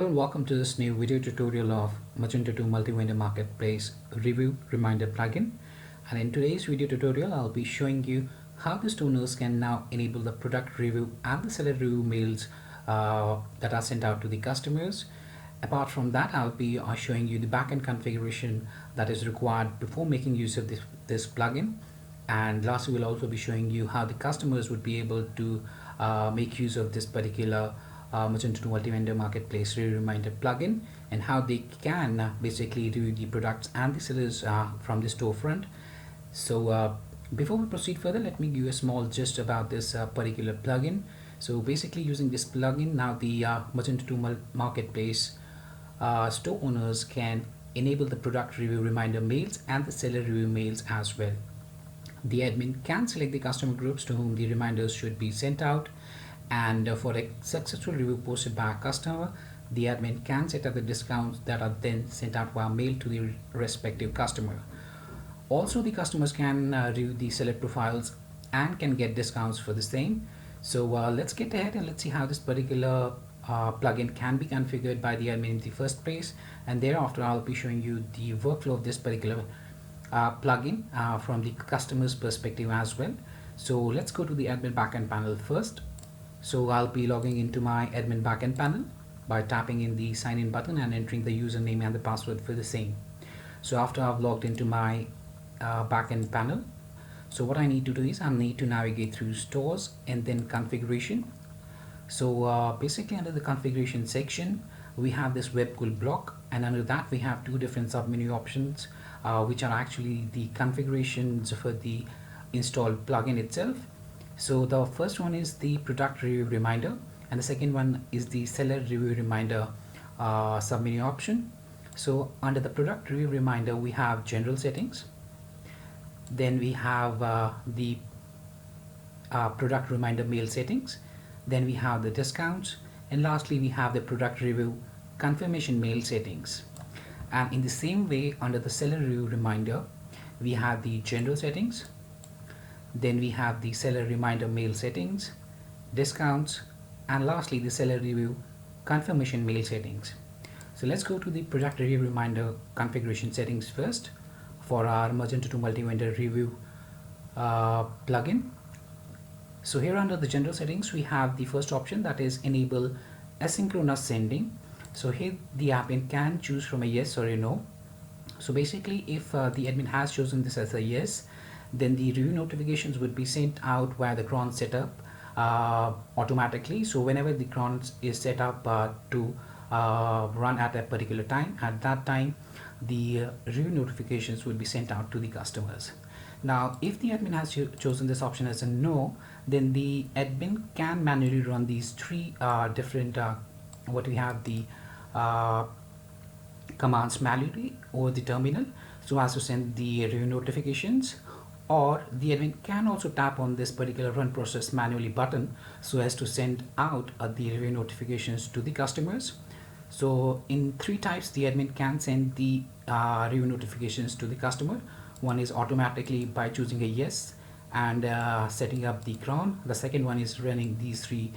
And welcome to this new video tutorial of Magento 2 Multi-Vendor Marketplace Review Reminder plugin. And in today's video tutorial, I'll be showing you how the store owners can now enable the product review and the seller review mails that are sent out to the customers. Apart from that, I'll be showing you the backend configuration that is required before making use of this plugin. And lastly, we'll also be showing you how the customers would be able to make use of this particular Magento 2 Multi-Vendor Marketplace Review Reminder plugin, and how they can basically review the products and the sellers from the storefront. So before we proceed further, let me give you a small gist about this particular plugin. So basically, using this plugin, now the Magento 2 Marketplace store owners can enable the product review reminder mails and the seller review mails as well. The admin can select the customer groups to whom the reminders should be sent out, and for a successful review posted by a customer, the admin can set up the discounts that are then sent out via mail to the respective customer. Also, the customers can review the seller profiles and can get discounts for the same. So let's get ahead and let's see how this particular plugin can be configured by the admin in the first place, and thereafter I'll be showing you the workflow of this particular plugin from the customer's perspective as well. So let's go to the admin backend panel first. So I'll be logging into my admin backend panel by tapping in the sign in button and entering the username and the password for the same. So after I've logged into my backend panel, so what I need to do is I need to navigate through stores and then configuration. So basically under the configuration section, we have this web tool block, and under that we have two different submenu options, which are actually the configurations for the installed plugin itself. So the first one is the product review reminder, and the second one is the seller review reminder submenu option. So under the product review reminder, we have general settings. Then we have the product reminder mail settings. Then we have the discounts, and lastly we have the product review confirmation mail settings. And in the same way, under the seller review reminder, we have the general settings. Then we have the seller reminder mail settings, discounts, and lastly the seller review confirmation mail settings. So let's go to the product review reminder configuration settings first for our Magento 2 Multi-Vendor Review plugin. So here under the general settings, we have the first option, that is enable asynchronous sending. So here the admin can choose from a yes or a no. So basically, if the admin has chosen this as a yes, then the review notifications would be sent out via the cron setup automatically. So whenever the cron is set up to run at a particular time, at that time the review notifications would be sent out to the customers. Now if the admin has chosen this option as a no, then the admin can manually run these three different what we have the commands manually over the terminal, so as to send the review notifications, or the admin can also tap on this particular run process manually button so as to send out the review notifications to the customers. So in three types the admin can send the review notifications to the customer. One is automatically by choosing a yes and setting up the cron. The second one is running these three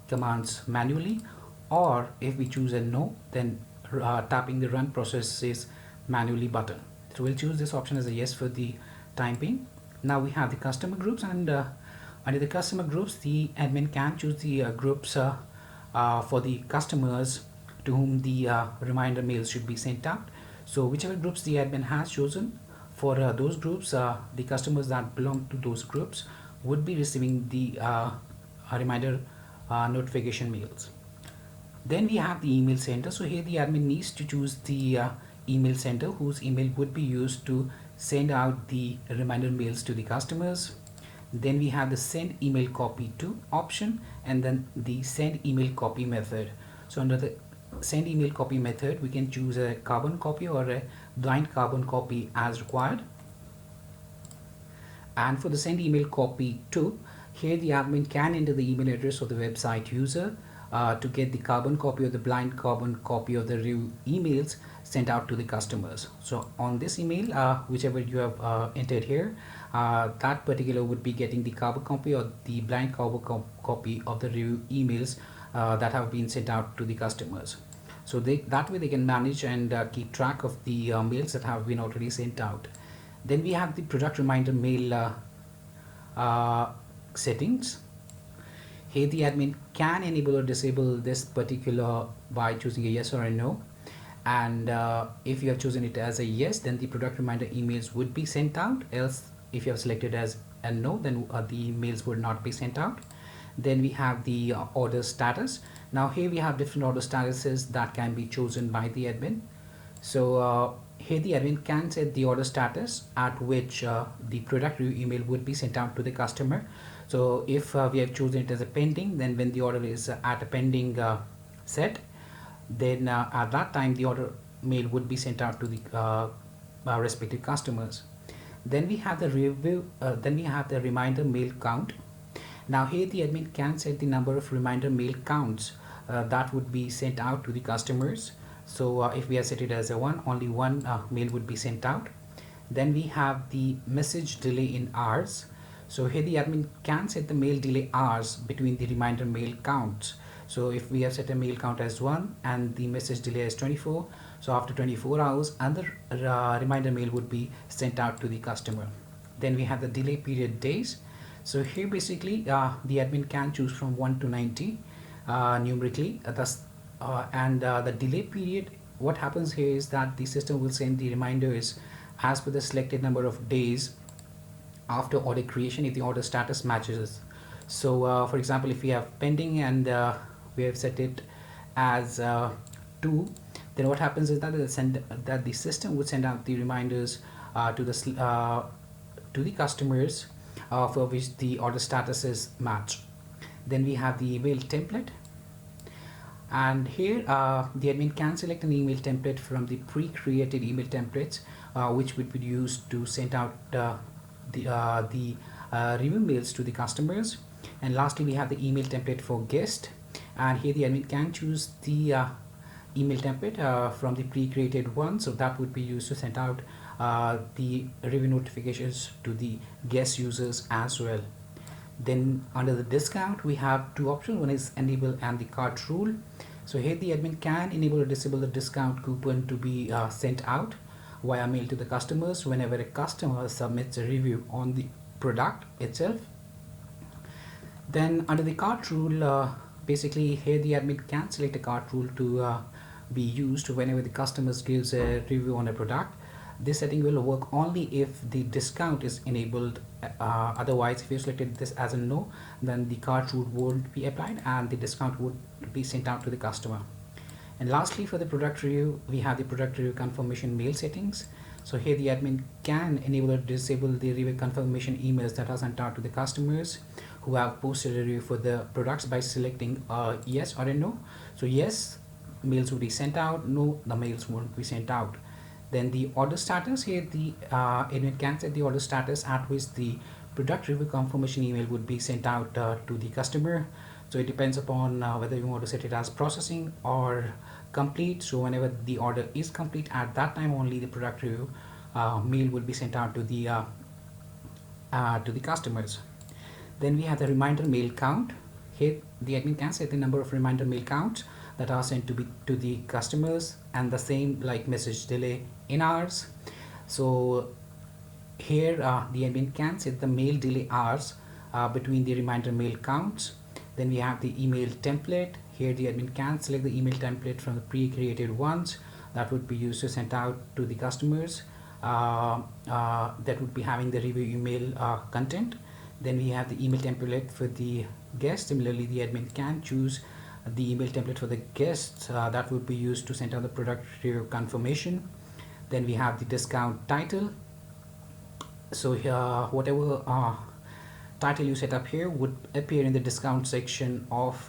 commands manually, or if we choose a no, then tapping the run processes manually button. So we'll choose this option as a yes for the time being. Now we have the customer groups, and under the customer groups the admin can choose the groups for the customers to whom the reminder mails should be sent out. So whichever groups the admin has chosen, for those groups, the customers that belong to those groups would be receiving the reminder notification mails. Then we have the email sender. So here the admin needs to choose the email sender whose email would be used to send out the reminder mails to the customers. Then we have the send email copy to option, and then the send email copy method. So under the send email copy method, we can choose a carbon copy or a blind carbon copy as required. And for the send email copy to, here the admin can enter the email address of the website user to get the carbon copy or the blind carbon copy of the review emails sent out to the customers. So on this email, whichever you have entered here, that particular would be getting the carbon copy or the blind carbon copy of the review emails that have been sent out to the customers. So that way they can manage and keep track of the mails that have been already sent out. Then we have the product reminder mail settings. Here the admin can enable or disable this particular by choosing a yes or a no. And if you have chosen it as a yes, then the product reminder emails would be sent out. Else, if you have selected as a no, then the emails would not be sent out. Then we have the order status. Now here we have different order statuses that can be chosen by the admin. So here the admin can set the order status at which the product review email would be sent out to the customer. So if we have chosen it as a pending, then when the order is at a pending set, then at that time the order mail would be sent out to the respective customers. Then we have the reminder mail count. Now here the admin can set the number of reminder mail counts that would be sent out to the customers. So if we have set it as a 1, only one mail would be sent out. Then we have the message delay in hours. So here the admin can set the mail delay hours between the reminder mail counts. So if we have set a mail count as 1 and the message delay as 24, so after 24 hours another reminder mail would be sent out to the customer. Then we have the delay period days. So here basically the admin can choose from 1 to 90 numerically. The delay period, what happens here is that the system will send the reminders as per the selected number of days after order creation if the order status matches. So for example, if we have pending and we have set it as 2, then what happens is that the system would send out the reminders to the customers for which the order statuses match. Then we have the email template, and here the admin can select an email template from the pre-created email templates which would be used to send out the review mails to the customers. And lastly, we have the email template for guest, and here the admin can choose the email template from the pre-created one, so that would be used to send out the review notifications to the guest users as well. Then under the discount we have two options. One is enable and the cart rule. So here the admin can enable or disable the discount coupon to be sent out via mail to the customers whenever a customer submits a review on the product itself. Then under the cart rule, basically here the admin can select a cart rule to be used whenever the customer gives a review on a product. This setting will work only if the discount is enabled. Otherwise, if you selected this as a no, then the cart rule won't be applied and the discount would be sent out to the customer. And lastly, for the product review, we have the product review confirmation mail settings. So here the admin can enable or disable the review confirmation emails that are sent out to the customers who have posted a review for the products by selecting a yes or a no. So yes, mails will be sent out. No, the mails won't be sent out. Then the order status, here the admin can set the order status at which the product review confirmation email would be sent out to the customer. So it depends upon whether you want to set it as processing or complete. So whenever the order is complete, at that time only the product review mail will be sent out to the customers. Then we have the reminder mail count. Here the admin can set the number of reminder mail counts that are sent to the customers, and the same like message delay in hours. So here the admin can set the mail delay hours between the reminder mail counts. Then we have the email template. Here the admin can select the email template from the pre-created ones that would be used to send out to the customers that would be having the review email content. Then we have the email template for the guest. Similarly, the admin can choose the email template for the guests that would be used to send out the product review confirmation. Then we have the discount title. So whatever title you set up here would appear in the discount section of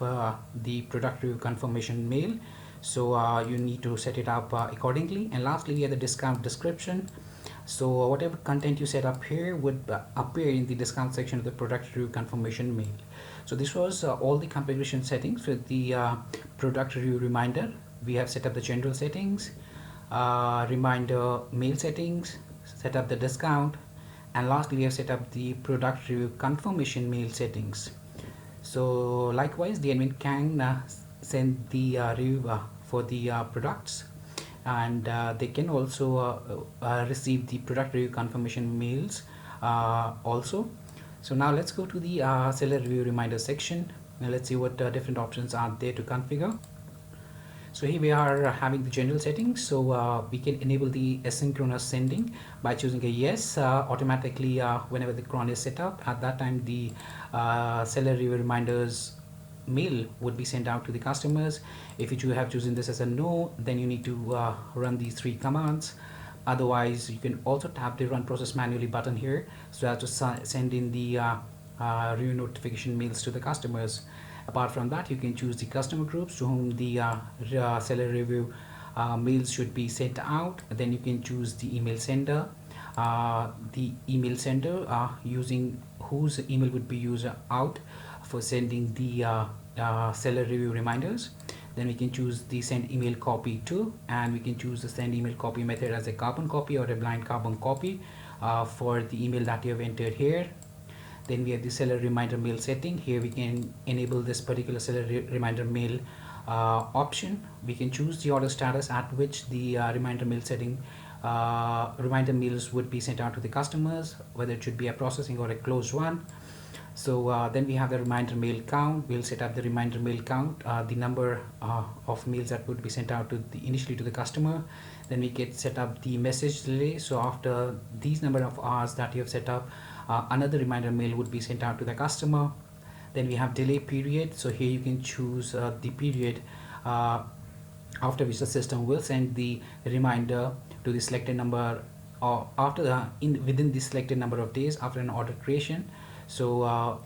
the product review confirmation mail. So you need to set it up accordingly. And lastly, we have the discount description. So whatever content you set up here would appear in the discount section of the product review confirmation mail. So this was all the configuration settings for the product review reminder. We have set up the general settings, reminder mail settings, set up the discount, and lastly we have set up the product review confirmation mail settings. So likewise the admin can send the review for the products, and they can also receive the product review confirmation mails also. So now let's go to the seller review reminder section, and let's see what different options are there to configure. So here we are having the general settings. So we can enable the asynchronous sending by choosing a yes. Automatically, whenever the cron is set up, at that time the seller review reminders mail would be sent out to the customers. If you have chosen this as a no, then you need to run these 3 commands. Otherwise, you can also tap the run process manually button here so as to send in the review notification mails to the customers. Apart from that, you can choose the customer groups to whom the seller review mails should be sent out. Then you can choose the email sender, using whose email would be used out for sending the seller review reminders. Then we can choose the send email copy to, and we can choose the send email copy method as a carbon copy or a blind carbon copy for the email that you have entered here. Then we have the seller reminder mail setting. Here we can enable this particular seller reminder mail option. We can choose the order status at which the reminder mail setting reminder mails would be sent out to the customers, whether it should be a processing or a closed one. So then we have the reminder mail count. We'll set up the reminder mail count, the number of mails that would be sent out to initially to the customer. Then we can set up the message delay. So after these number of hours that you have set up, another reminder mail would be sent out to the customer. Then we have delay period. So here you can choose the period after which the system will send the reminder to the selected number, or after within the selected number of days after an order creation. So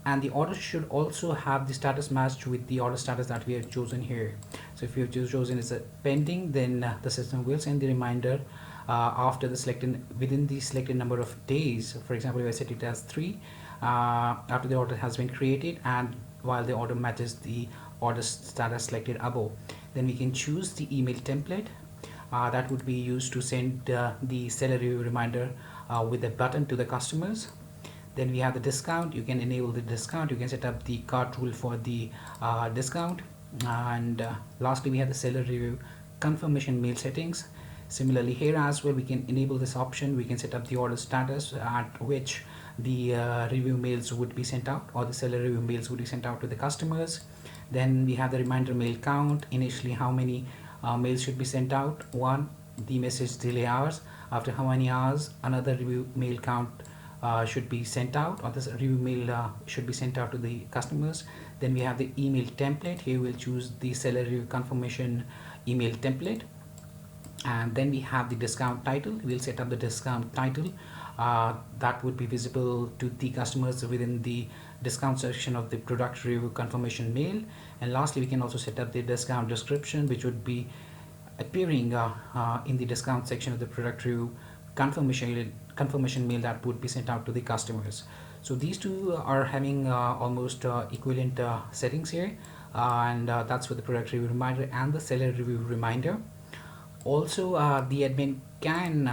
and the order should also have the status matched with the order status that we have chosen here. So if you have chosen as a pending, then the system will send the reminder after the within the selected number of days. For example, if I set it as 3 after the order has been created and while the order matches the order status selected above. Then we can choose the email template that would be used to send the seller review reminder with a button to the customers. Then we have the discount. You can enable the discount. You can set up the cart rule for the discount. And lastly, we have the seller review confirmation mail settings. Similarly, here as well, we can enable this option. We can set up the order status at which the review mails would be sent out, or the seller review mails would be sent out to the customers. Then we have the reminder mail count. Initially, how many mails should be sent out? 1. The message delay hours. After how many hours another review mail count should be sent out, or this review mail should be sent out to the customers. Then we have the email template. Here we'll choose the seller review confirmation email template. And then we have the discount title. We'll set up the discount title that would be visible to the customers within the discount section of the product review confirmation mail. And lastly, we can also set up the discount description, which would be appearing in the discount section of the product review confirmation mail that would be sent out to the customers. So these two are having almost equivalent settings here, and that's for the product review reminder and the seller review reminder. Also, the admin can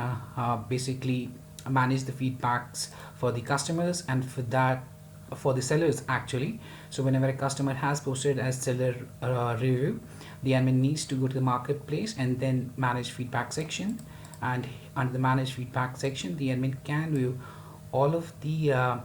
basically manage the feedbacks for the customers and for the sellers actually. So whenever a customer has posted as seller review, the admin needs to go to the marketplace and then manage feedback section. And under the manage feedback section, the admin can view all of the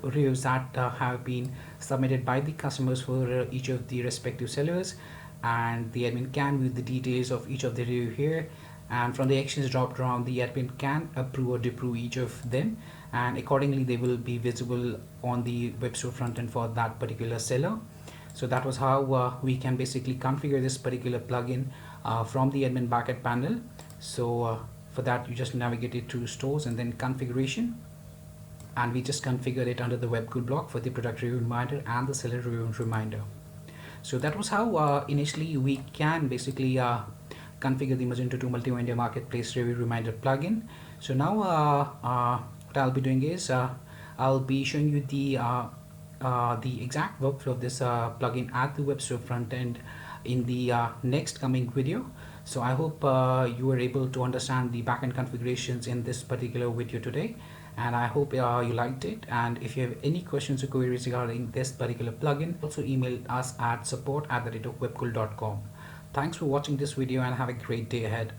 reviews that have been submitted by the customers for each of the respective sellers, and the admin can view the details of each of the review here. And from the actions drop down, the admin can approve or disapprove each of them, and accordingly they will be visible on the web store front end for that particular seller. So that was how we can basically configure this particular plugin from the admin backend panel. So for that, you just navigate it to stores and then configuration, and we just configure it under the web code block for the product review reminder and the seller review reminder. So that was how initially we can basically configure the Magento 2 multi-vendor marketplace review reminder plugin. So now what I'll be doing is I'll be showing you the exact workflow of this plugin at the web store front end in the next coming video. So I hope you were able to understand the backend configurations in this particular video today. and I hope you liked it. And if you have any questions or queries regarding this particular plugin, also email us at support@webcool.com. Thanks for watching this video and have a great day ahead.